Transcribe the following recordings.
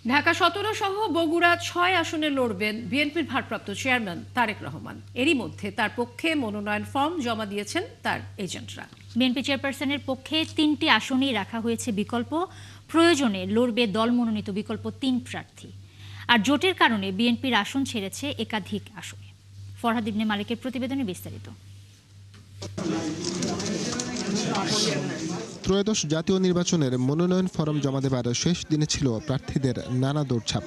ঢাকা ১৭ সহ বগুড়া ৬ আসনে লড়বেন বিএনপির ভারপ্রাপ্ত চেয়ারম্যান তারেক রহমান। এরই মধ্যে তার পক্ষে মনোনয়ন ফর্ম জমা দিয়েছেন তার এজেন্টরা। বিএনপি চেয়ারপারসনের পক্ষে ৩টি আসনেই রাখা হয়েছে বিকল্প। প্রয়োজনে লড়বে দল মনোনীত বিকল্প ৩ প্রার্থী। আর জোটের কারণে বিএনপির আসন ছেড়েছে একাধিক আসনে। ফরহাদ ইবনে মালিকের প্রতিবেদনে বিস্তারিত। ত্রয়োদশ জাতীয় নির্বাচনের মনোনয়ন ফরম জমা দেবার শেষ দিনে ছিল প্রার্থীদের নানা দৌড়ঝাঁপ।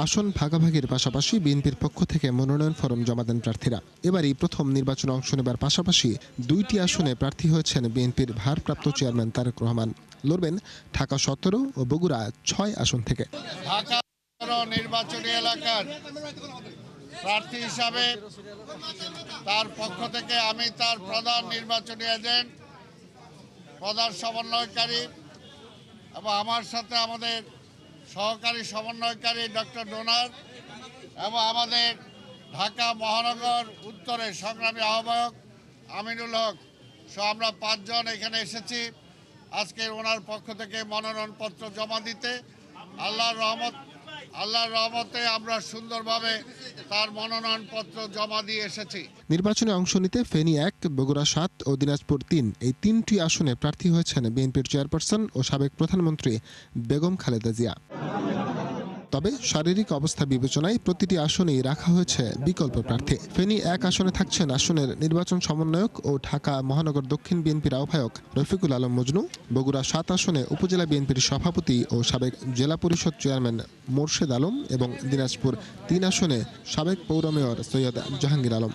আসন ভাগাভাগির পাশাপাশি বিএনপির পক্ষ থেকে মনোনয়ন ফরম জমা দেন প্রার্থীরা। এবারই প্রথম নির্বাচনে অংশ নেবার পাশাপাশি 2টি আসনে প্রার্থী হয়েছেন বিএনপির ভারপ্রাপ্ত চেয়ারম্যান তারেক রহমান। লড়বেন ঢাকা ১৭ ও বগুড়া ৬ আসন থেকে। ঢাকা নির্বাচনী এলাকার প্রার্থী হিসাবে তার পক্ষ থেকে আমি তার প্রধান নির্বাচনী এজেন্ট, প্রধান সমন্বয়কারী এবং আমার সাথে আমাদের সহকারী সমন্বয়কারী ডক্টর ডোনার এবং আমাদের ঢাকা মহানগর উত্তরের সংগ্রামী আহ্বায়ক আমিনুল হক সহ আমরা 5 জন এখানে এসেছি আজকে ওনার পক্ষ থেকে মনোনয়নপত্র জমা দিতে। আল্লাহর রহমতে আমরা সুন্দরভাবে তার মনোনয়নপত্র জমা দিয়ে এসেছি। নির্বাচনে অংশ নিতে ফেনী 1, বগুড়া 7 ও দিনাজপুর 3 এই 3টি আসনে প্রার্থী হয়েছেন বিএনপির চেয়ারপারসন ও সাবেক প্রধানমন্ত্রী বেগম খালেদা জিয়া। তবে শারীরিক অবস্থা বিবেচনায় প্রতিটি আসনেই রাখা হয়েছে বিকল্প প্রার্থী। ফেনী 1 আসনে থাকছেন আসনের নির্বাচন সমন্বয়ক ও ঢাকা মহানগর দক্ষিণ বিএনপির আহ্বায়ক রফিকুল আলম মজনু। বগুড়া 7 আসনে উপজেলা বিএনপির সভাপতি ও সাবেক জেলা পরিষদ চেয়ারম্যান মোর্শেদ আলম এবং দিনাজপুর 3 আসনে সাবেক পৌর মেয়র সৈয়দ জাহাঙ্গীর আলম।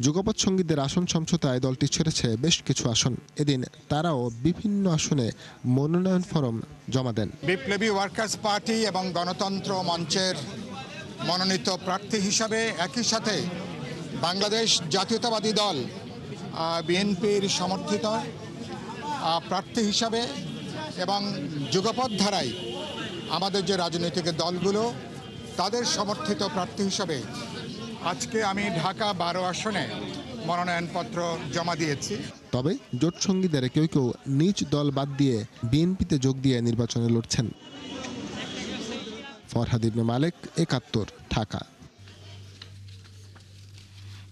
যুগপৎ সঙ্গীদের আসন সমঝোতায় দলটি ছেড়েছে বেশ কিছু আসন। এদিন তারাও বিভিন্ন আসনে মনোনয়ন ফরম জমা দেন। বিপ্লবী ওয়ার্কার্স পার্টি এবং গণতন্ত্র মঞ্চের মনোনীত প্রার্থী হিসাবে একই সাথে বাংলাদেশ জাতীয়তাবাদী দল বিএনপির সমর্থিত প্রার্থী হিসাবে এবং যুগপৎ ধারায় আমাদের যে রাজনৈতিক দলগুলো তাদের সমর্থিত প্রার্থী হিসাবে আজকে আমি ঢাকা 12 আসনে মনোনয়নপত্র জমা দিয়েছি। তবে জোট সঙ্গীদের কেউ কেউ নিজ দল বাদ দিয়ে বিএনপিতে যোগ দিয়ে নির্বাচনে লড়ছেন। ফরহাদ ইবনে মালিক, ৭১, ঢাকা।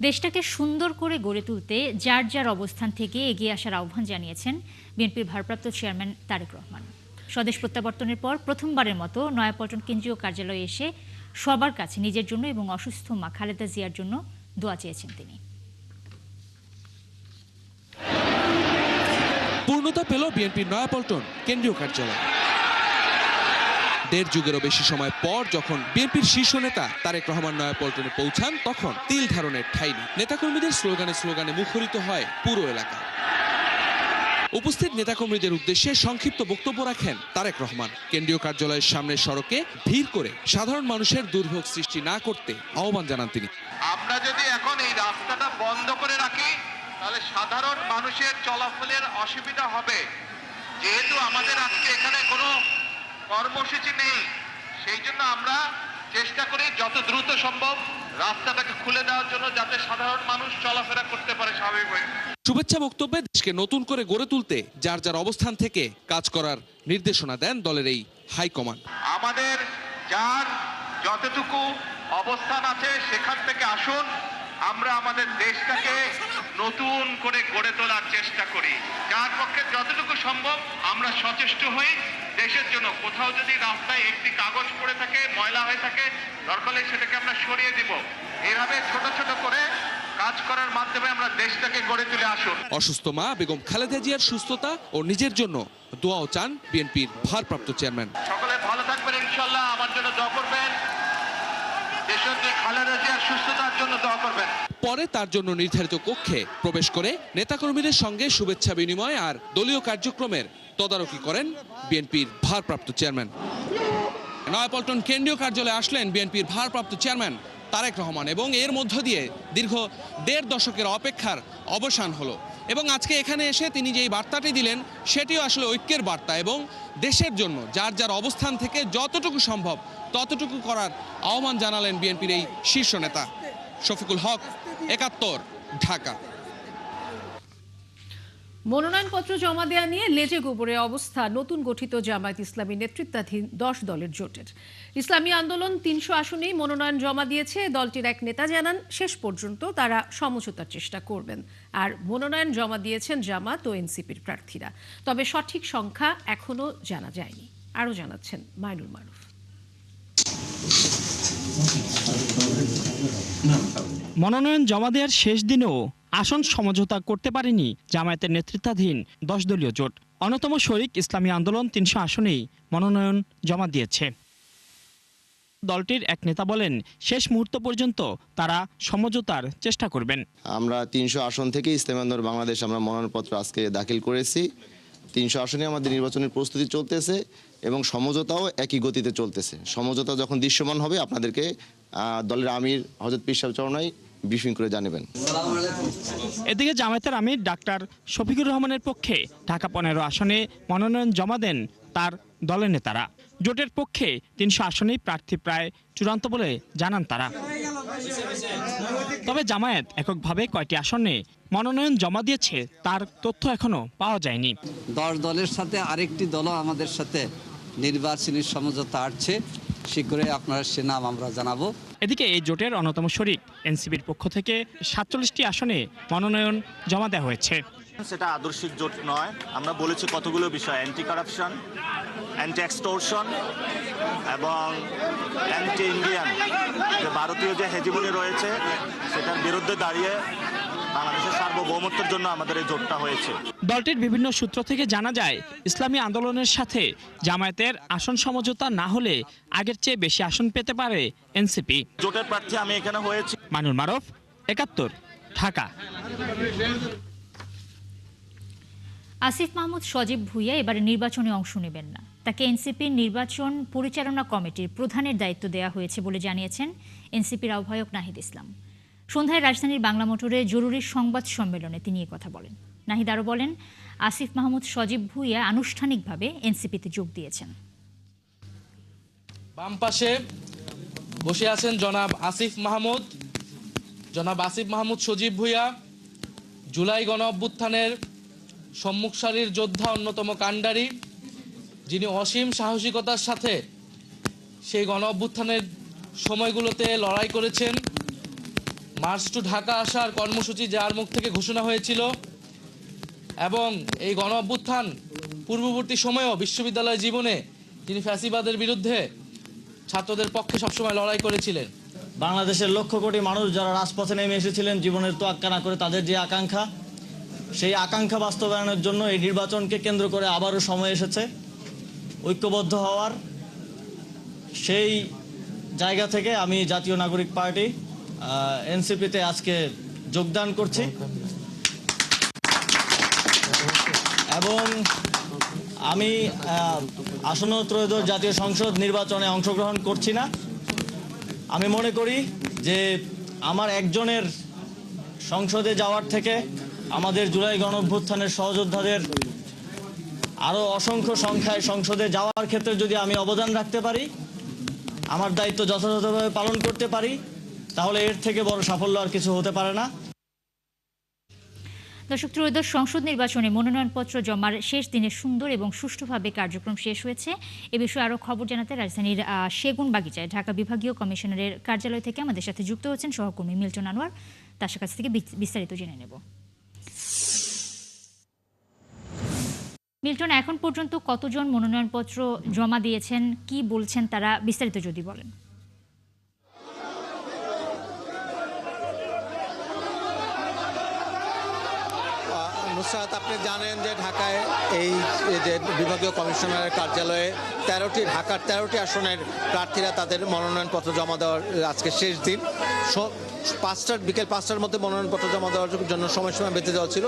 দেশটাকে সুন্দর করে গড়ে তুলতে যার যার অবস্থান থেকে এগিয়ে আসার আহ্বান জানিয়েছেন বিএনপির ভারপ্রাপ্ত চেয়ারম্যান তারেক রহমান। স্বদেশ প্রত্যাবর্তনের পর প্রথমবারের মতো নয়াপল্টন কেন্দ্রীয় কার্যালয়ে এসে সবার কাছে নিজের জন্য এবং অসুস্থ মা খালেদা জিয়ার জন্য দোয়া চেয়েছেন তিনি। পূর্ণতা পেল বিএনপির নয়াপল্টন কেন্দ্রীয় কার্যালয়। 1.5 যুগেরও বেশি সময় পর যখন বিএনপির শীর্ষ নেতা তারেক রহমান নয়াপল্টনে পৌঁছান তখন তিল ধারণের ঠাঁই নেই। নেতাকর্মীদের স্লোগানে মুখরিত হয় পুরো এলাকা। উপস্থিত নেতাকর্মীদের উদ্দেশ্যে সংক্ষিপ্ত বক্তব্য রাখেন তারেক রহমান। কেন্দ্রীয় কার্যালয়ের সামনের সড়কে ভিড় করে সাধারণ মানুষের দুর্ভোগ সৃষ্টি না করতে আহ্বান জানান তিনি। আমরা যদি এখন এই রাস্তাটা বন্ধ করে রাখি তাহলে সাধারণ মানুষের চলাফেরার অসুবিধা হবে। যেহেতু আমাদের আজকে এখানে কোনো কর্মসূচি নেই, সেই জন্য আমরা চেষ্টা করি যত দ্রুত সম্ভব রাস্তাটাকে খুলে দেওয়ার জন্য, যাতে সাধারণ মানুষ চলাফেরা করতে পারে স্বাভাবিকভাবে। শুভেচ্ছা বক্তব্যে দেশকে নতুন করে গড়ে তুলতে যার যার অবস্থান থেকে কাজ করার নির্দেশনা দেন দলের এই হাইকমান্ড। আমাদের যার যতটুকু অবস্থান আছে সেখান থেকে আসুন, আমরা আমাদের দেশটাকে নতুন করে গড়ে তোলার চেষ্টা করি। যার পক্ষে যতটুকু সম্ভব আমরা সচেষ্ট হই দেশের জন্য। কোথাও যদি রাস্তায় একটি কাগজ পড়ে থাকে, ময়লা হয়ে থাকে, দরকার হলে সেটাকে আমরা সরিয়ে দিব। এভাবে ছোট ছোট করে কাজ করার মাধ্যমে আমরা দেশটাকে গড়ে তুলে আসুন। অসুস্থ মা বেগম খালেদা জিয়ার সুস্থতা ও নিজের জন্য দোয়াও চান বিএনপির ভারপ্রাপ্ত চেয়ারম্যান। সকলে ভালো থাকবেন ইনশাআল্লাহ, আমার জন্য দোয়া করবেন। দেশের যে খালেদা জিয়ার সুস্থতার জন্য দোয়া করবেন। পরে তার জন্য নির্ধারিত কক্ষে প্রবেশ করে নেতাকর্মীদের সঙ্গে শুভেচ্ছা বিনিময় আর দলীয় কার্যক্রমের তদারকি করেন বিএনপির ভারপ্রাপ্ত চেয়ারম্যান। নয়াপল্টন কেন্দ্রীয় কার্যালয়ে আসলেন বিএনপির ভারপ্রাপ্ত চেয়ারম্যান তারেক রহমান এবং এর মধ্য দিয়ে দীর্ঘ 1.5 দশকের অপেক্ষার অবসান হলো। এবং আজকে এখানে এসে তিনি যেই বার্তাটি দিলেন সেটিও আসলে ঐক্যের বার্তা এবং দেশের জন্য যার যার অবস্থান থেকে যতটুকু সম্ভব ততটুকু করার আহ্বান জানালেন বিএনপির এই শীর্ষ নেতা। শফিকুল হক, ৭১, ঢাকা। মনোনয়নপত্র জমা দেওয়া নিয়ে লেজে গোবরে অবস্থা নতুন গঠিত জামায়াত ইসলামী নেতৃত্বাধীন 10 দলের জোটের। ইসলামী আন্দোলন 300 আসনেই মনোনয়ন জমা দিয়েছে। দলটির এক নেতা জানান, শেষ পর্যন্ত তারা সমঝোতার চেষ্টা করবেন। আর মনোনয়ন জমা দিয়েছেন জামাত ও এনসিপির প্রার্থীরা, তবে সঠিক সংখ্যা এখনো জানা যায়নি। আরও জানাচ্ছেন মাইনুল মারুফ। মনোনয়ন জমা দেওয়ার শেষ দিনেও আসন সমঝোতা করতে পারেনি জামায়াতের নেতৃত্বাধীন 10 দলীয় জোট। অন্যতম শরিক ইসলামী আন্দোলন 300 আসনেই মনোনয়ন জমা দিয়েছে। দলটির এক নেতা বলেন, শেষ মুহূর্ত পর্যন্ত তারা সমঝোতার চেষ্টা করবেন। আমরা 300 আসন থেকে ইসলামী আন্দোলন বাংলাদেশ আমরা মনোনয়নপত্র আজকে দাখিল করেছি। 300 আসনে আমাদের নির্বাচনের প্রস্তুতি চলতেছে এবং সমঝোতাও একই গতিতে চলতেছে। সমঝোতা যখন দৃশ্যমান হবে আপনাদেরকে দলের আমির হযরত পীর সাহেব চরণাই ব্রিফিং করে জানাবেন। এদিকে জামায়াতের আমির ডাক্তার শফিকুর রহমানের পক্ষে ঢাকা 15 আসনে মনোনয়ন জমা দেন তার দলের নেতারা। জোটের পক্ষে 300 আসনেই প্রার্থী প্রায় চূড়ান্ত বলে জানান তারা। তবে জামায়াত এককভাবে কয়টি আসনে মনোনয়ন জমা দিয়েছে তার তথ্য এখনো পাওয়া যায়নি। 10 দলের সাথে আরেকটি দলও আমাদের সাথে নির্বাচনী সমঝোতা আসছে, শীঘ্রই আপনার সে নাম আমরা জানাবো। এদিকে এই জোটের অন্যতম শরিক এনসিপির পক্ষ থেকে 47টি আসনে মনোনয়ন জমা দেওয়া হয়েছে। সেটা আদর্শিক জোট নয়। আমরা বলেছি কতগুলো বিষয়, অ্যান্টি কারাপশন, অ্যান্টি এক্সটোরশন এবং অ্যান্টি ইন্ডিয়ান, যে ভারতীয় যে হেজিমনি রয়েছে সেটার বিরুদ্ধে দাঁড়িয়ে বাংলাদেশের সার্বভৌমত্বের জন্য আমাদের এই জোটটা হয়েছে। দলটির বিভিন্ন সূত্র থেকে জানা যায়, ইসলামী আন্দোলনের সাথে জামায়াতের আসন সমঝোতা না হলে আগের চেয়ে বেশি আসন পেতে পারে এনসিপি। জোটের প্রার্থী আমি এখানে হয়েছি। মাইনুল মারুফ, 71, ঢাকা। আসিফ মাহমুদ সজীব ভুঁইয়া এবারে নির্বাচনে অংশ নেবেন না। তাকে এনসিপির নির্বাচন পরিচালনা কমিটির প্রধানের দায়িত্ব দেওয়া হয়েছে বলে জানিয়েছেন এনসিপির আহ্বায়ক নাহিদ ইসলাম। সন্ধ্যায় রাজধানীর বাংলা মোটরে জরুরি সংবাদ সম্মেলনে তিনি কথা বলেন। নাহিদ আরও বলেন, আসিফ মাহমুদ সজীব ভুঁইয়া আনুষ্ঠানিকভাবে এনসিপিতে যোগ দিয়েছেন। বাম পাশে বসে আছেন জনাব আসিফ মাহমুদ। জনাব আসিফ মাহমুদ সজীব ভুঁইয়া জুলাই গণ অভ্যুত্থানের সম্মুখ সারির যোদ্ধা, অন্যতম কাণ্ডারি, যিনি অসীম সাহসিকতার সাথে সেই গণ অভ্যুত্থানের সময়গুলোতে লড়াই করেছেন। মার্চ টু ঢাকা আসার কর্মসূচি যার মুখ থেকে ঘোষণা হয়েছিল এবং এই গণ অভ্যুত্থান পূর্ববর্তী সময়েও বিশ্ববিদ্যালয় জীবনে তিনি ফ্যাসিবাদের বিরুদ্ধে ছাত্রদের পক্ষে সবসময় লড়াই করেছিলেন। বাংলাদেশের লক্ষ কোটি মানুষ যারা রাজপথে নেমে এসেছিলেন জীবনের তোয়াক্কা না করে, তাদের যে আকাঙ্ক্ষা, সেই আকাঙ্ক্ষা বাস্তবায়নের জন্য এই নির্বাচনকে কেন্দ্র করে আবারও সময় এসেছে ঐক্যবদ্ধ হওয়ার। সেই জায়গা থেকে আমি জাতীয় নাগরিক পার্টি এনসিপিতে আজকে যোগদান করছি এবং আমি আসন্ন ত্রয়োদশ জাতীয় সংসদ নির্বাচনে অংশগ্রহণ করছি না। আমি মনে করি যে আমার একজনের সংসদে যাওয়ার থেকে আমাদের জুলাই গণঅভ্যুত্থানের সহযোদ্ধাদের আরও অসংখ্য সংখ্যায় সংসদে যাওয়ার ক্ষেত্রে যদি আমি অবদান রাখতে পারি, আমার দায়িত্ব যথাযথভাবে পালন করতে পারি, তাহলে এর থেকে বড় সাফল্য আর কিছু হতে পারে না। দর্শক, ত্রয়োদশ সংসদ নির্বাচনে মনোনয়নপত্র জমার শেষ দিনে সুন্দর এবং সুষ্ঠুভাবে কার্যক্রম শেষ হয়েছে। এ বিষয়ে আরও খবর জানাতে রাজধানীর সেগুন বাগিচায় ঢাকা বিভাগীয় কমিশনারের কার্যালয় থেকে আমাদের সাথে যুক্ত হচ্ছেন সহকর্মী মিল্টন আনোয়ার। তার কাছ থেকে বিস্তারিত জেনে নেব। মিল্টন, এখন পর্যন্ত কতজন মনোনয়নপত্র জমা দিয়েছেন, কি বলছেন তারা, বিস্তারিত যদি বলেন। নুসরাত, আপনি জানেন যে ঢাকায় এই যে বিভাগীয় কমিশনারের কার্যালয়ে 13টি আসনের প্রার্থীরা তাদের মনোনয়নপত্র জমা দেওয়ার আজকে শেষ দিন। বিকেল 5টার মধ্যে মনোনয়নপত্র জমা দেওয়ার জন্য সময়সীমা বেঁধে দেওয়া ছিল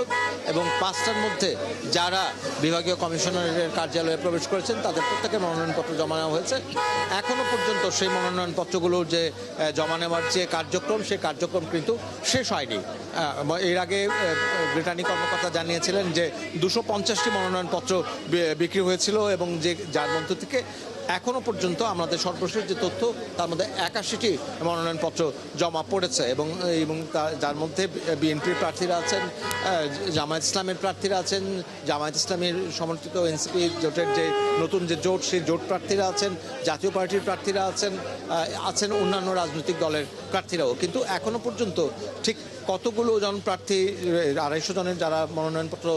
এবং 5টার মধ্যে যারা বিভাগীয় কমিশনারের কার্যালয়ে প্রবেশ করেছেন তাদের প্রত্যেকের মনোনয়নপত্র জমা নেওয়া হয়েছে। এখনও পর্যন্ত সেই মনোনয়নপত্রগুলোর যে জমা নেওয়ার যে কার্যক্রম, সেই কার্যক্রম কিন্তু শেষ হয়নি। এর আগে রিটার্নিং কর্মকর্তা জানিয়েছিলেন যে 250টি মনোনয়নপত্র বিক্রি হয়েছিল এবং যার মধ্য থেকে এখনো পর্যন্ত আমাদের সর্বশেষ যে তথ্য তার মধ্যে 81টি মনোনয়নপত্র জমা পড়েছে এবং যার মধ্যে বিএনপির প্রার্থীরা আছেন, জামায়াত ইসলামের প্রার্থীরা আছেন, জামায়াত ইসলামের সমর্থিত এনসিপি জোটের যে নতুন যে জোট সেই জোট প্রার্থীরা আছেন, জাতীয় পার্টির প্রার্থীরা আছেন অন্যান্য রাজনৈতিক দলের প্রার্থীরাও। কিন্তু এখনো পর্যন্ত ঠিক কতগুলো জন প্রার্থী 250 জনের যারা মনোনয়নপত্র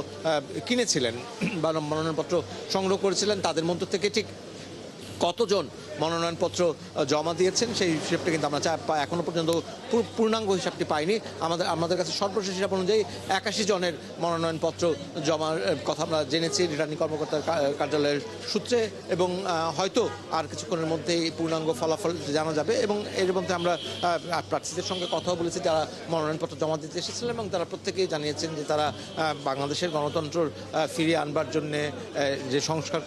কিনেছিলেন বা মনোনয়নপত্র সংগ্রহ করেছিলেন তাদের মধ্য থেকে ঠিক কতজন মনোনয়নপত্র জমা দিয়েছেন সেই হিসেবটা কিন্তু আমরা এখনো পর্যন্ত পূর্ণাঙ্গ হিসাবটি পাইনি। আমাদের কাছে সর্বশেষ হিসাব অনুযায়ী 81 জনের মনোনয়নপত্র জমার কথা আমরা জেনেছি রিটার্নিং কর্মকর্তার কার্যালয়ের সূত্রে এবং হয়তো আর কিছুক্ষণের মধ্যেই পূর্ণাঙ্গ ফলাফল জানা যাবে। এবং এর মধ্যে আমরা প্রার্থীদের সঙ্গে কথাও বলেছি যারা মনোনয়নপত্র জমা দিতে এসেছিলেন এবং তারা প্রত্যেকেই জানিয়েছেন যে তারা বাংলাদেশের গণতন্ত্র ফিরিয়ে আনবার জন্যে যে সংস্কার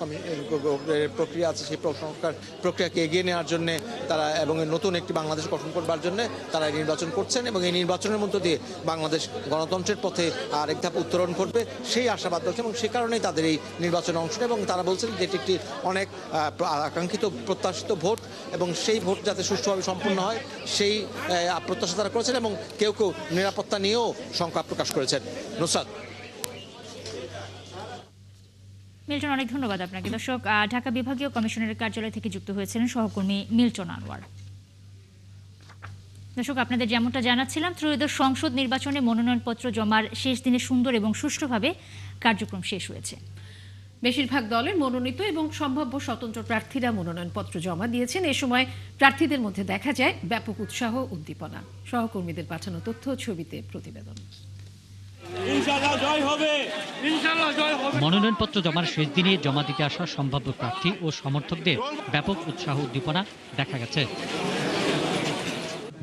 প্রক্রিয়া আছে সেই সংস্কার প্রক্রিয়াকে এগিয়ে নেওয়ার জন্য তারা এবং নতুন একটি বাংলাদেশ গঠন করবার জন্য তারা নির্বাচন করছেন এবং এই নির্বাচনের মধ্য দিয়ে বাংলাদেশ গণতন্ত্রের পথে আরেক ধাপ উত্তরণ করবে সেই আশাবাদ রয়েছে এবং সে কারণেই তাদের এই নির্বাচনে অংশ নেয় এবং তারা বলছেন যে এটি একটি অনেক আকাঙ্ক্ষিত প্রত্যাশিত ভোট এবং সেই ভোট যাতে সুষ্ঠুভাবে সম্পন্ন হয় সেই প্রত্যাশা তারা করেছেন এবং কেউ কেউ নিরাপত্তা নিয়েও শঙ্কা প্রকাশ করেছেন। নুসরাত। মিল্টন, অনেক ধন্যবাদ আপনাকে। দর্শক, ঢাকা বিভাগীয় কমিশনারের কার্যালয় থেকে যুক্ত হয়েছিলেন সহকর্মী মিল্টন আনোয়ার। দর্শক, আপনাদের যেমনটা জানাচ্ছিলাম, ত্রয়োদশ সংসদ নির্বাচনে মনোনয়নপত্র জমার শেষ দিনে সুন্দর এবং সুষ্ঠুভাবে কার্যক্রম শেষ হয়েছে। বেশিরভাগ দলের মনোনীত এবং সম্ভাব্য স্বতন্ত্র প্রার্থীরা মনোনয়নপত্র জমা দিয়েছেন। এ সময় প্রার্থীদের মধ্যে দেখা যায় ব্যাপক উৎসাহ উদ্দীপনা। সহকর্মীদের পাঠানো তথ্য ছবিতে প্রতিবেদন। মনোনয়নপত্র জমার শেষ দিনে জমা দিতে আসা সম্ভাব্য প্রার্থী ও সমর্থকদের ব্যাপক উৎসাহ উদ্দীপনা দেখা গেছে।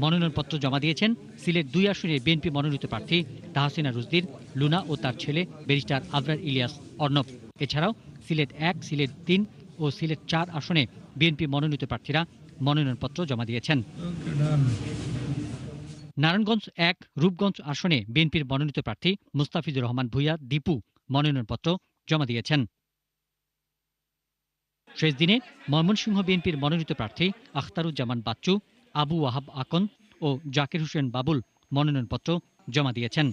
মনোনয়নপত্র জমা দিয়েছেন সিলেট 2 আসনের বিএনপি মনোনীত প্রার্থী তাহসিনা রুজদির, লুনা ও তার ছেলে ব্যারিস্টার আবরার ইলিয়াস অর্ণব। এছাড়াও সিলেট 1, সিলেট 3 ও সিলেট 4 আসনে বিএনপি মনোনীত প্রার্থীরা মনোনয়নপত্র জমা দিয়েছেন। নারায়ণগঞ্জ 1, রূপগঞ্জ আসনে বিএনপির মনোনীত প্রার্থী মুস্তাফিজুর রহমান ভূঁইয়া দীপু মনোনয়নপত্র জমা দিয়েছেন। শেষ দিনে ময়মনসিংহ বিএনপির মনোনীত প্রার্থী আখতারুজ্জামান বাচ্চু, আবু ওয়াহাব আকন ও জাকির হোসেন বাবুল মনোনয়নপত্র জমা দিয়েছেন।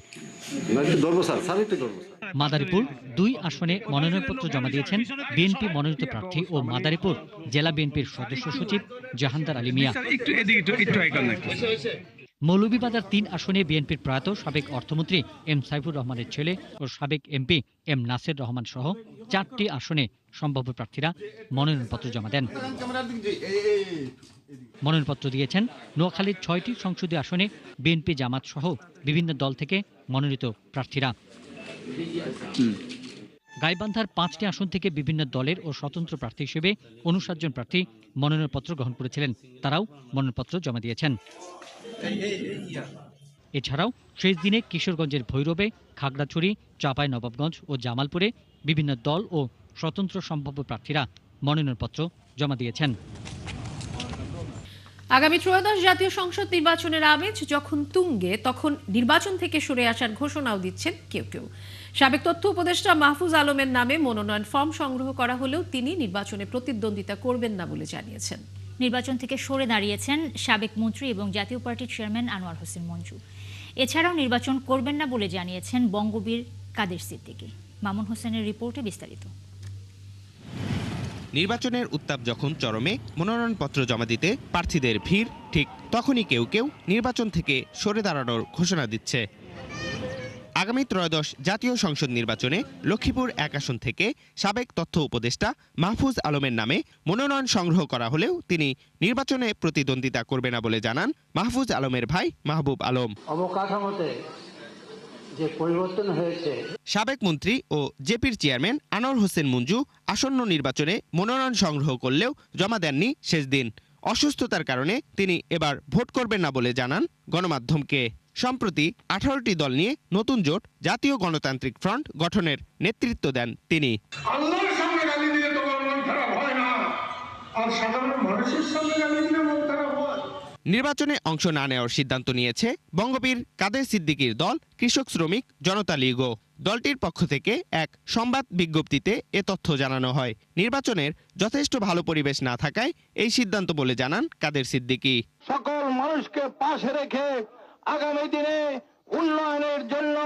মাদারীপুর 2 আসনে মনোনয়নপত্র জমা দিয়েছেন বিএনপি মনোনীত প্রার্থী ও মাদারীপুর জেলা বিএনপির সদস্য সচিব জাহানদার আলী মিয়া। মৌলভীবাজার 3 আসনে বিএনপির প্রয়াত সাবেক অর্থমন্ত্রী এম সাইফুর রহমানের ছেলে ও সাবেক এমপি এম নাসের রহমান সহ 4টি আসনে সম্ভাব্য প্রার্থীরা মনোনয়নপত্র জমা দেন। মনোনয়নপত্র দিয়েছেন নোয়াখালীর 6টি সংসদীয় আসনে বিএনপি জামাত সহ বিভিন্ন দল থেকে মনোনীত প্রার্থীরা। গাইবান্ধার 5টি আসন থেকে বিভিন্ন দলের ও স্বতন্ত্র প্রার্থী হিসেবে 59 জন প্রার্থী মনোনয়নপত্র গ্রহণ করেছিলেন, তারাও মনোনয়নপত্র জমা দিয়েছেন। এছাড়াও শেষ দিনে কিশোরগঞ্জের ভৈরবে, খাগড়াছড়ি, চাঁপাইনবাবগঞ্জ ও জামালপুরে বিভিন্ন দল ও স্বতন্ত্র সম্ভাব্য প্রার্থীরা মনোনয়নপত্র জমা দিয়েছেন। আগামী ত্রয়োদশ জাতীয় সংসদ নির্বাচনের আমেজ যখন তুঙ্গে, তখন নির্বাচন থেকে সরে আসার ঘোষণাও দিচ্ছেন কেউ কেউ। সাবেক তথ্য উপদেষ্টা মাহফুজ আলমের নামে মনোনয়ন ফর্ম সংগ্রহ করা হলেও তিনি নির্বাচনে প্রতিদ্বন্দ্বিতা করবেন না বলে জানিয়েছেন। নির্বাচন থেকে সরে দাঁড়িয়েছেন সাবেক মন্ত্রী এবং জাতীয় পার্টির চেয়ারম্যান আনোয়ার হোসেন মঞ্জু। এছাড়াও নির্বাচন করবেন না বলে জানিয়েছেন বঙ্গবীর কাদের সিদ্দিকী। মামুন হোসেনের রিপোর্টে বিস্তারিত। নির্বাচনের উত্তাপ যখন চরমে, মনোনয়নপত্র জমা দিতে প্রার্থীদের ভিড়, ঠিক তখনই কেউ কেউ নির্বাচন থেকে সরে দাঁড়ানোর ঘোষণা দিচ্ছে। আগামী ত্রয়োদশ জাতীয় সংসদ নির্বাচনে লক্ষ্মীপুর 1 আসন থেকে সাবেক তথ্য উপদেষ্টা মাহফুজ আলমের নামে মনোনয়ন সংগ্রহ করা হলেও তিনি নির্বাচনে প্রতিদ্বন্দ্বিতা করবে না বলে জানান মাহফুজ আলমের ভাই মাহবুব আলম। অবকাঠামোতে যে পরিবর্তন হয়েছে, সাবেক মন্ত্রী ও জেপির চেয়ারম্যান আনোয়ার হোসেন মঞ্জু আসন্ন নির্বাচনে মনোনয়ন সংগ্রহ করলেও জমা দেননি শেষ দিন। অসুস্থতার কারণে তিনি এবার ভোট করবেন না বলে জানান গণমাধ্যমকে। সম্প্রতি 18টি দল নিয়ে নতুন জোট জাতীয় গণতান্ত্রিক ফ্রন্ট গঠনের নেতৃত্ব দেন তিনি। আল্লাহর সামনে গালি দিলে তোমার মন খারাপ হয় না, আর সাধারণ মানুষের সামনে গালি দিলে মন খারাপ হয়। নির্বাচনে অংশ না নেওয়ার সিদ্ধান্ত নিয়েছে বঙ্গবীর কাদের সিদ্দিকীর দল কৃষক শ্রমিক জনতা লীগও। দলটির পক্ষ থেকে এক সংবাদ বিজ্ঞপ্তিতে এ তথ্য জানানো হয়। নির্বাচনের যথেষ্ট ভালো পরিবেশ না থাকায় এই সিদ্ধান্ত বলে জানান কাদের সিদ্দিকী। সকল মানুষকে পাশে রেখে আগামী দিনে উন্নয়নের জন্য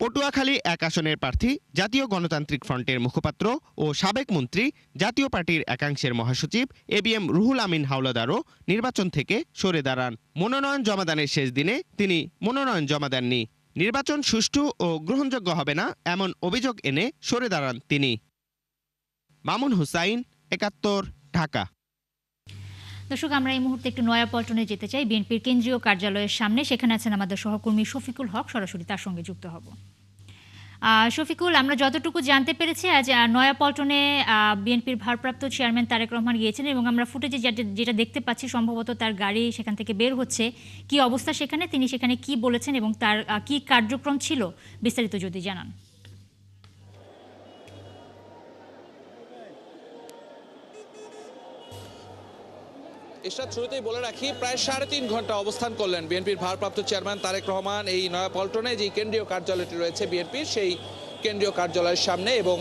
পটুয়াখালী 1 আসনের প্রার্থী জাতীয় গণতান্ত্রিক ফ্রন্টের মুখপাত্র ও সাবেক মন্ত্রী জাতীয় পার্টির একাংশের মহাসচিব ABM রুহুল আমিন হাওলাদারও নির্বাচন থেকে সরে দাঁড়ান। মনোনয়ন জমাদানের শেষ দিনে তিনি মনোনয়ন জমা দেননি। নির্বাচন সুষ্ঠু ও গ্রহণযোগ্য হবে না এমন অভিযোগ এনে সরে দাঁড়ান তিনি। মামুন হুসাইন, 71, ঢাকা। দর্শক, আমরা এই মুহূর্তে একটু নয়াপল্টনে যেতে চাই, বিএনপির কেন্দ্রীয় কার্যালয়ের সামনে। সেখানে আছেন আমাদের সহকর্মী শফিকুল হক, সরাসরি তার সঙ্গে যুক্ত হব। শফিকুল, আমরা যতটুকু জানতে পেরেছি আজ নয়াপল্টনে বিএনপির ভারপ্রাপ্ত চেয়ারম্যান তারেক রহমান গিয়েছেন এবং আমরা ফুটেজে যেটা দেখতে পাচ্ছি সম্ভবত তার গাড়ি সেখান থেকে বের হচ্ছে। কি অবস্থা সেখানে, তিনি সেখানে কি বলেছেন এবং তার কি কার্যক্রম ছিল, বিস্তারিত যদি জানান। এরশাদ, শুরুতেই বলে রাখি, প্রায় 3.5 ঘন্টা অবস্থান করলেন বিএনপির ভারপ্রাপ্ত চেয়ারম্যান তারেক রহমান এই নয়াপল্টনে যে কেন্দ্রীয় কার্যালয়টি রয়েছে বিএনপির, সেই কেন্দ্রীয় কার্যালয়ের সামনে। এবং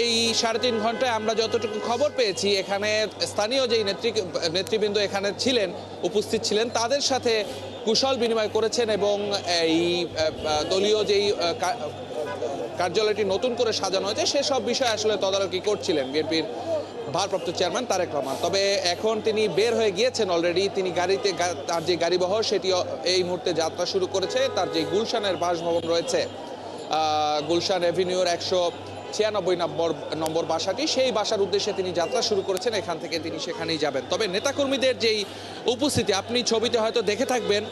এই 3.5 ঘন্টায় আমরা যতটুকু খবর পেয়েছি, এখানে স্থানীয় যেই নেতৃবৃন্দ এখানে ছিলেন, উপস্থিত ছিলেন, তাদের সাথে কুশল বিনিময় করেছেন এবং এই দলীয় যেই কার্যালয়টি নতুন করে সাজানো হয়েছে সেসব বিষয়ে আসলে তদারকি করছিলেন বিএনপির ভারপ্রাপ্ত চেয়ারম্যান তারেক রহমান। তবে এখন তিনি বের হয়ে গিয়েছেন অলরেডি। তিনি গাড়িতে, তার যে গাড়িবহর সেটি এই মুহূর্তে যাত্রা শুরু করেছে। তার যে গুলশানের বাসভবন রয়েছে, গুলশান এভিনিউর 196 নম্বর বাসাটি, সেই বাসার উদ্দেশ্যে তিনি যাত্রা শুরু করেছেন। এখান থেকে তিনি সেখানেই যাবেন। তবে নেতাকর্মীদের যেই উপস্থিতি আপনি ছবিতে হয়তো দেখে থাকবেন,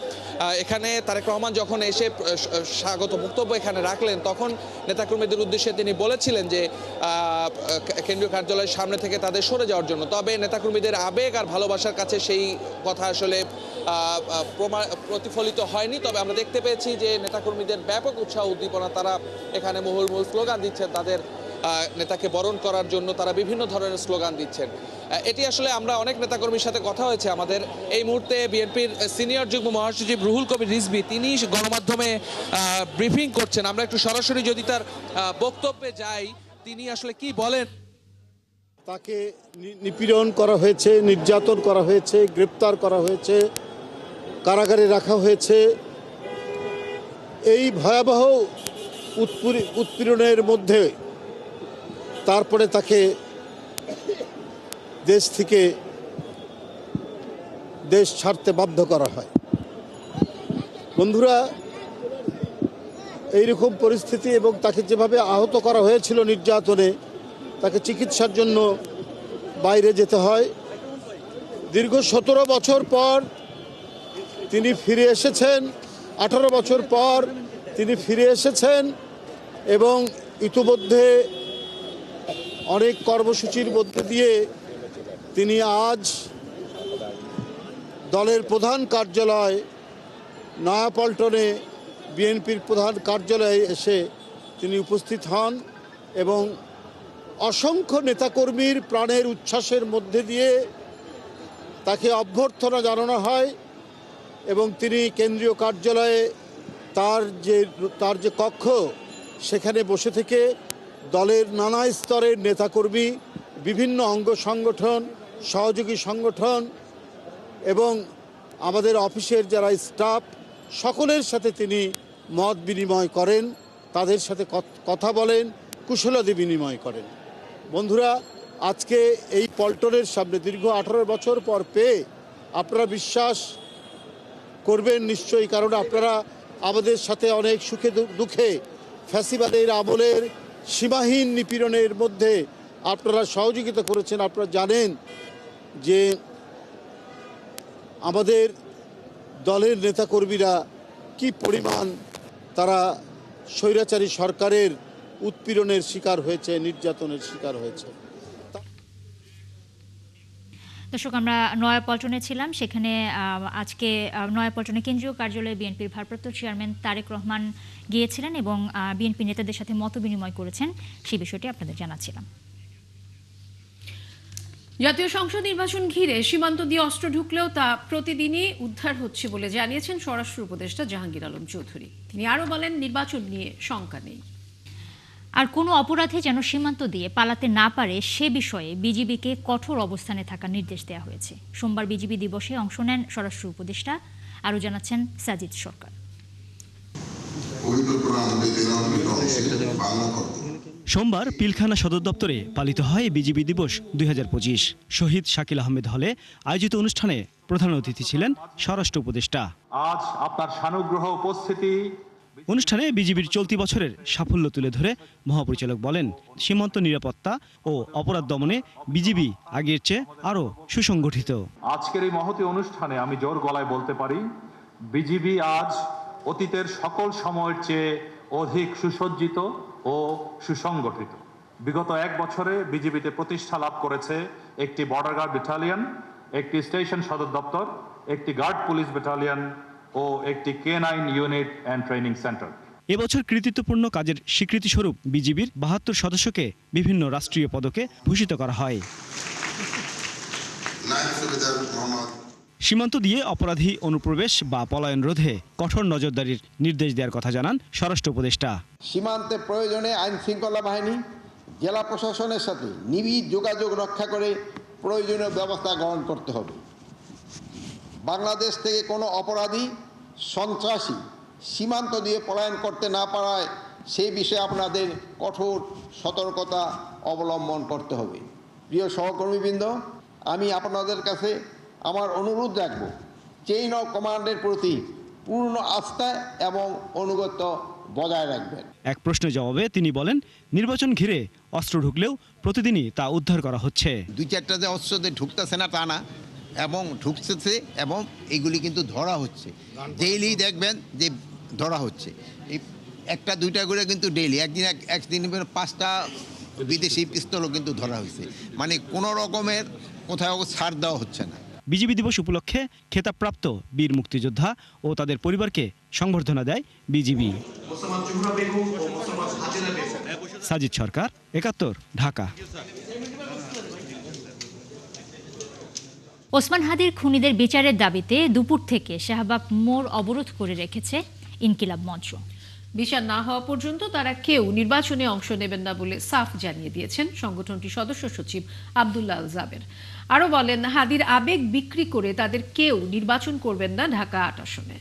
এখানে তারেক রহমান যখন এসে স্বাগত বক্তব্য এখানে রাখলেন, তখন নেতাকর্মীদের উদ্দেশ্যে তিনি বলেছিলেন যে কেন্দ্রীয় কার্যালয়ের সামনে থেকে তাদের সরে যাওয়ার জন্য। তবে নেতাকর্মীদের আবেগ আর ভালোবাসার কাছে সেই কথা আসলে প্রতিফলিত হয়নি। তবে আমরা দেখতে পেয়েছি যে নেতাকর্মীদের ব্যাপক উৎসাহ উদ্দীপনা, তারা এখানে মুহুর্মুহু স্লোগান দিচ্ছেন, তাদের নেতাকে বরণ করার জন্য তারা বিভিন্ন ধরনের স্লোগান দিচ্ছেন। এটি আসলে আমরা অনেক নেতাকর্মীর সাথে কথা হয়েছে আমাদের। এই মুহূর্তে বিএনপির সিনিয়র যুগ্ম মহাসচিব রুহুল কবির রিজভী, তিনি গণমাধ্যমে ব্রিফিং করছেন। আমরা একটু সরাসরি যদি তার বক্তব্যে যাই, তিনি আসলে কি বলেন। তাকে নিপীড়ন করা হয়েছে, নির্যাতন করা হয়েছে, গ্রেপ্তার করা হয়েছে, কারাগারে রাখা হয়েছে। এই ভয়াবহ উৎপীড়নের মধ্যে তারপরে তাকে দেশ থেকে দেশ ছাড়তে বাধ্য করা হয়। বন্ধুরা, এইরকম পরিস্থিতি এবং তাকে যেভাবে আহত করা হয়েছিল নির্যাতনে, তাকে চিকিৎসার জন্য বাইরে যেতে হয়। দীর্ঘ 17 বছর পর তিনি ফিরে এসেছেন, 18 বছর পর তিনি ফিরে এসেছেন এবং ইতিমধ্যে অনেক কর্মসূচির মধ্যে দিয়ে তিনি আজ দলের প্রধান কার্যালয় নয়াপল্টনে বিএনপির প্রধান কার্যালয়ে এসে তিনি উপস্থিত হন এবং অসংখ্য নেতাকর্মীর প্রাণের উচ্ছ্বাসের মধ্যে দিয়ে তাকে অভ্যর্থনা জানানো হয় এবং তিনি কেন্দ্রীয় কার্যালয়ে তার যে কক্ষ, সেখানে বসে থেকে দলের নানা স্তরের নেতাকর্মী, বিভিন্ন অঙ্গ সংগঠন, সহযোগী সংগঠন এবং আমাদের অফিসের যারা স্টাফ, সকলের সাথে তিনি মত বিনিময় করেন, তাদের সাথে কথা বলেন, কুশলাদি বিনিময় করেন। বন্ধুরা, আজকে এই পল্টনের সামনে দীর্ঘ 18 বছর পর পেয়ে আপনারা বিশ্বাস করবেন নিশ্চয়ই, কারণ আপনারা আমাদের সাথে অনেক সুখে দুঃখে ফ্যাসিবাদের আমলের সীমাহীন নিপীড়নের মধ্যে আপনারা সহযোগিতা করেছেন। আপনারা জানেন যে আমাদের দলের নেতাকর্মীরা কি পরিমাণ তারা স্বৈরাচারী সরকারের উৎপীড়নের শিকার হয়েছে, নির্যাতনের শিকার হয়েছে। দর্শক, আমরা নয়াপল্টনে ছিলাম। সেখানে আজকে নয়াপল্টনে কেন্দ্রীয় কার্যালয়ে বিএনপির ভারপ্রাপ্ত চেয়ারম্যান তারেক রহমান গিয়েছিলেন এবং বিএনপি নেতাদের সাথে মত বিনিময় করেছেন। সেই বিষয়টি আপনাদের জানাচ্ছিলাম। জাতীয় সংসদ নির্বাচন ঘিরে সীমান্ত দিয়ে অস্ত্র ঢুকলেও তা প্রতিদিনই উদ্ধার হচ্ছে বলে জানিয়েছেন স্বরাষ্ট্র উপদেষ্টা জাহাঙ্গীর আলম চৌধুরী। তিনি আরও বলেন, নির্বাচন নিয়ে শঙ্কা নেই। আর কোনো অপরাধী যেন সীমান্ত দিয়ে পালাতে না পারে সে বিষয়ে বিজিবিকে কঠোর অবস্থানে থাকার নির্দেশ দেওয়া হয়েছে। সোমবার বিজিবি দিবসে অংশ নেন স্বরাষ্ট্র উপদেষ্টা। আরও জানাচ্ছেন সাজিদ সরকার। সোমবার পিলখানা সদর দপ্তরে পালিত হয় বিজিবি দিবস 2025। শহীদ শাকিল আহমেদ হলে আয়োজিত অনুষ্ঠানে প্রধান অতিথি ছিলেন স্বরাষ্ট্র উপদেষ্টা। আজ আপনার সানুগ্রহ উপস্থিতি। অনুষ্ঠানে বিজিবির চলতি বছরের সাফল্য তুলে ধরে মহাপরিচালক বলেন, সীমান্ত নিরাপত্তা ও অপরাধ দমনে বিজিবি আগের চেয়ে আরও সুসংগঠিত। আজকের এই মহতী অনুষ্ঠানে আমি জোর গলায় বলতে পারি, বিজিবি আজ অতীতের সকল সময়ের চেয়ে অধিক সুসজ্জিত ও সুসংগঠিত। বিগত এক বছরে বিজিবিতে প্রতিষ্ঠা লাভ করেছে একটি বর্ডার গার্ড ব্যাটালিয়ন, একটি স্টেশন সদর দপ্তর, একটি গার্ড পুলিশ ব্যাটালিয়ন ও একটি K9 unit and training centre. এবছর কৃতিত্বপূর্ণ কাজের স্বীকৃতিস্বরূপ বিজিবির 72 সদস্যকে বিভিন্ন রাষ্ট্রীয় পদকে ভূষিত করা হয়। সীমান্ত দিয়ে অপরাধী অনুপ্রবেশ বা পলায়ন রোধে কঠোর নজরদারির নির্দেশ দেওয়ার কথা জানান স্বরাষ্ট্র উপদেষ্টা। সীমান্তে প্রয়োজনে আইন শৃঙ্খলা বাহিনী, জেলা প্রশাসনের সাথে নিবিড় যোগাযোগ রক্ষা করে প্রয়োজনীয় ব্যবস্থা গ্রহণ করতে হবে। বাংলাদেশ থেকে কোনো অপরাধী, সন্ত্রাসী সীমান্ত দিয়ে পলায়ন করতে না পারায় সেই বিষয়ে আপনাদের কঠোর সতর্কতা অবলম্বন করতে হবে। প্রিয় সহকর্মীবৃন্দ, আমি আপনাদের কাছে আমার অনুরোধ রাখব, চেইন অফ কমান্ডের প্রতি পূর্ণ আস্থা এবং অনুগত্য বজায় রাখবেন। এক প্রশ্নের জবাবে তিনি বলেন, নির্বাচন ঘিরে অস্ত্র ঢুকলেও প্রতিদিনই তা উদ্ধার করা হচ্ছে। 2-4টা যে অস্ত্র ঢুকতেছে না তা না, এবং ঢুকতেছে এবং এগুলি কিন্তু ধরা হচ্ছে। ডেইলি দেখবেন যে ধরা হচ্ছে, এই 1-2টা করে কিন্তু ডেইলি, একদিন 5টা বিদেশি পিস্তলও কিন্তু ধরা হয়েছে। মানে কোনো রকমের কোথাও ছাড় দেওয়া হচ্ছে না। বিজিবি দিবস উপলক্ষে খেতাবপ্রাপ্ত বীর মুক্তিযোদ্ধা ও তাদের পরিবারকে সংবর্ধনা দেয় বিজিবি। সাজিদ সরকার, 71, ঢাকা। ওসমান হাদির খুনিদের বিচারের দাবিতে দুপুর থেকে শাহবাগ মোড় অবরোধ করে রেখেছে ইনকিলাব মঞ্চ। বিচার না হওয়া পর্যন্ত তারা কেউ নির্বাচনে অংশ নেবেন না বলে সাফ জানিয়ে দিয়েছেন সংগঠনটির সদস্য সচিব আব্দুল্লাহ আল জাবের। আরও বলেন, হাদির আবেগ বিক্রি করে তাদের কেউ নির্বাচন করবেন না ঢাকা 8 আসনে।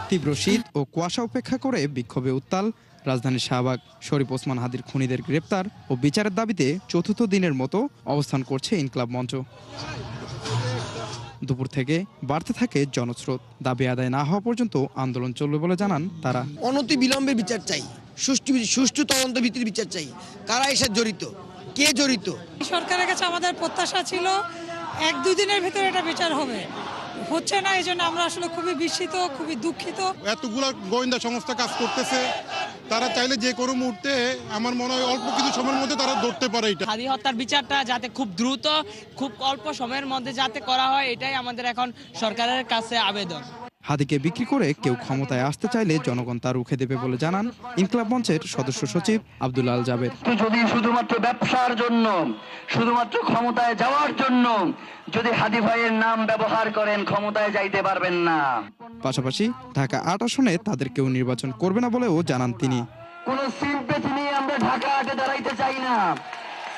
তীব্র শীত ও কুয়াশা উপেক্ষা করে বিক্ষোভে উত্তাল রাজধানীর শাহবাগ। শরীফ ওসমান হাদির খুনিদের গ্রেপ্তার ও বিচারের দাবিতে চতুর্থ দিনের মতো অবস্থান করছে ইনকিলাব মঞ্চ। দুপুর থেকে বাড়তে থাকে জনস্রোত। দাবি আদায় না হওয়া পর্যন্ত আন্দোলন চলবে বলে জানান তারা। অনতি বিলম্বে বিচার চাই, সুষ্ঠু তদন্ত ভিত্তির বিচার চাই। কারা এসে জড়িত, কে জড়িত? সরকারের কাছে আমাদের প্রত্যাশা ছিল 1-2 দিনের ভিতরে এটা বিচার হবে, হচ্ছে না। এই জন্য আমরা আসলে খুবই বিস্মিত, খুবই দুঃখিত। এতগুলো গোয়েন্দা সংস্থা কাজ করতেছে, তারা চাইলে যে কোনো মুহূর্তে আমার মনে হয় অল্প কিছু সময়ের মধ্যে তারা ধরতে পারে। এটা হাদি হত্যার বিচারটা যাতে খুব দ্রুত, খুব অল্প সময়ের মধ্যে যাতে করা হয়, এটাই আমাদের এখন সরকারের কাছে আবেদন। হাদিকে বিক্রি করে কেউ ক্ষমতায় আসতে চাইলে জনগণ তা রুখে দেবে বলে জানান ইনকিলাব মঞ্চের সদস্য সচিব আব্দুল্লাহ আল জাবের। যদি শুধুমাত্র ব্যবসার জন্য, শুধুমাত্র ক্ষমতায় যাওয়ার জন্য যদি হাদি ভাইয়ের নাম ব্যবহার করেন, ক্ষমতায় যাইতে পারবেন না। পাশাপাশি ঢাকা 8 আসনে তাদের কেউ নির্বাচন করবে না বলেও জানান তিনি। কোন সিম্পেথি নিয়ে আমরা ঢাকা 8-এ দাঁড়াইতে চাই না।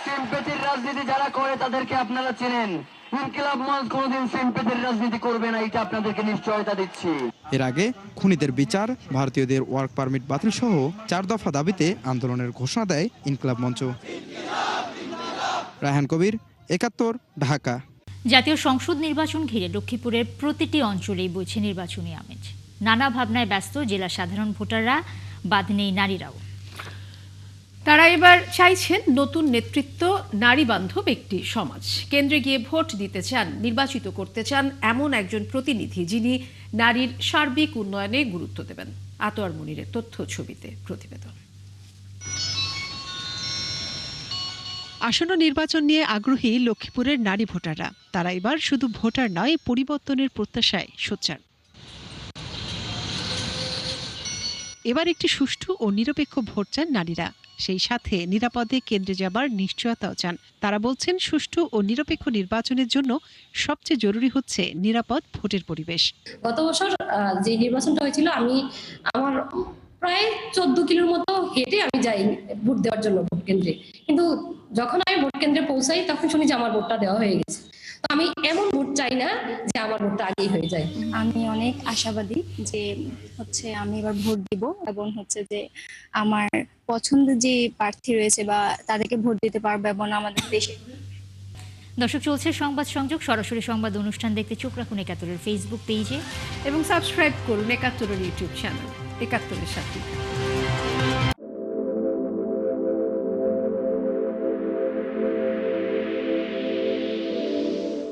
সিম্পেথির রাজনীতি যারা করে তাদেরকে আপনারা চেনেন। ইনকিলাব মঞ্চ কোনোদিন সিম্পেথির রাজনীতি করবে না, এটা আপনাদেরকে নিশ্চয়তা দিচ্ছি। এর আগে খুনিদের বিচার, ভারতীয়দের ওয়ার্ক পারমিট বাতিল সহ 4 দফা দাবিতে আন্দোলনের ঘোষণা দেয় ইনকিলাব মঞ্চ। রায়হান কবির, 71, ঢাকা। জাতীয় সংসদ নির্বাচন ঘিরে লক্ষ্মীপুরের প্রতিটি অঞ্চলেই বইছে নির্বাচনী আমেজ। নানা ভাবনায় ব্যস্ত জেলা সাধারণ ভোটাররা, বাদ নেই নারীরাও। তারা এবার চাইছেন নতুন নেতৃত্ব, নারী বান্ধব একটি সমাজ। কেন্দ্রে গিয়ে ভোট দিতে চান, নির্বাচিত করতে চান এমন একজন প্রতিনিধি যিনি নারীর সার্বিক উন্নয়নে গুরুত্ব দেবেন। আতোয়ার মুনিরের তথ্য ছবিতে প্রতিবেদন। আসন্ন নির্বাচন নিয়ে আগ্রহী লক্ষ্মীপুরের নারী ভোটাররা। তারা এবার শুধু ভোটার নয়, পরিবর্তনের প্রত্যাশায় সোচ্চার। এবার একটি সুষ্ঠু ও নিরপেক্ষ ভোট চান নারীরা। সেই সাথে নিরাপদে কেন্দ্রে যাবার নিশ্চয়তাও চান। তারা বলছেন, সুষ্ঠু ও নিরপেক্ষ নির্বাচনের জন্য সবচেয়ে জরুরি হচ্ছে নিরাপদ ভোটের পরিবেশ। গত বছর যে নির্বাচনটা হয়েছিল, আমি আমার প্রায় 14 কিলোর মতো হেঁটে আমি যাই ভোট দেওয়ার জন্য ভোট কেন্দ্রে, কিন্তু যখন আমি ভোট কেন্দ্রে পৌঁছাই তখন শুনি যে আমার ভোটটা দেওয়া হয়ে গেছে। তো আমি এমন ভোট চাই না যে আমার ভোটটা আগেই হয়ে যায়। আমি অনেক আশাবাদী যে আমি এবার ভোট দিব এবং যে আমার পছন্দের যে প্রার্থী রয়েছে বা তাদেরকে ভোট দিতে পারবো এবং আমাদের দেশে। দর্শক, চলছে সংবাদ সংযোগ। সরাসরি সংবাদ অনুষ্ঠান দেখতে চোখ রাখুন একাত্তরের ফেসবুক পেজে এবং সাবস্ক্রাইব করুন একাত্তরের ইউটিউব চ্যানেল। একাত্তরের সাথে।